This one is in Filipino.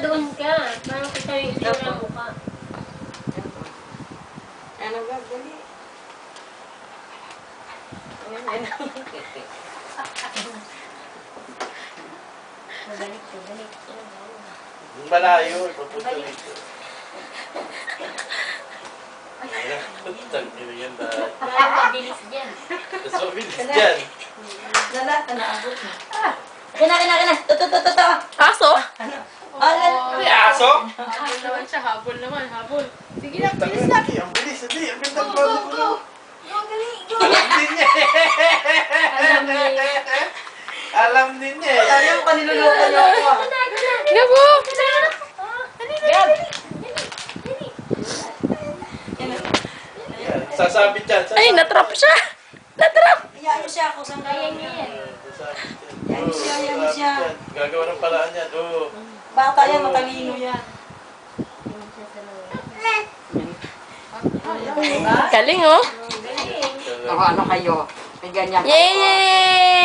doon ka. Parang kita yung itsura ng mukha. Ano ba? Dali. Ayan. Magalit. Malayo, ipapunta dito. Tangin yan dahil. Parang mabilis dyan. Mas mabilis dyan. Naabot mo. Kina. Toto. Aso? May aso? Habol naman siya, habol naman. Sige na, Tangin, bilis na. ang bilis, hindi. Ang ganda ng bago ko. Go, dali. Go. Alam din niya. Alam din niya. Ayaw ka niluloko niyo ako ah. Gabo! Yan, sasabit yan. Ay, natrap siya! Natrap! Hayaan niyo siya ako. Saan Kaya niya yan. Yan siya. Gagawa ng paraan yan. Oo. Bata yan, matalino yan. Galing, oh! Ano kayo? May ganyan. Yay!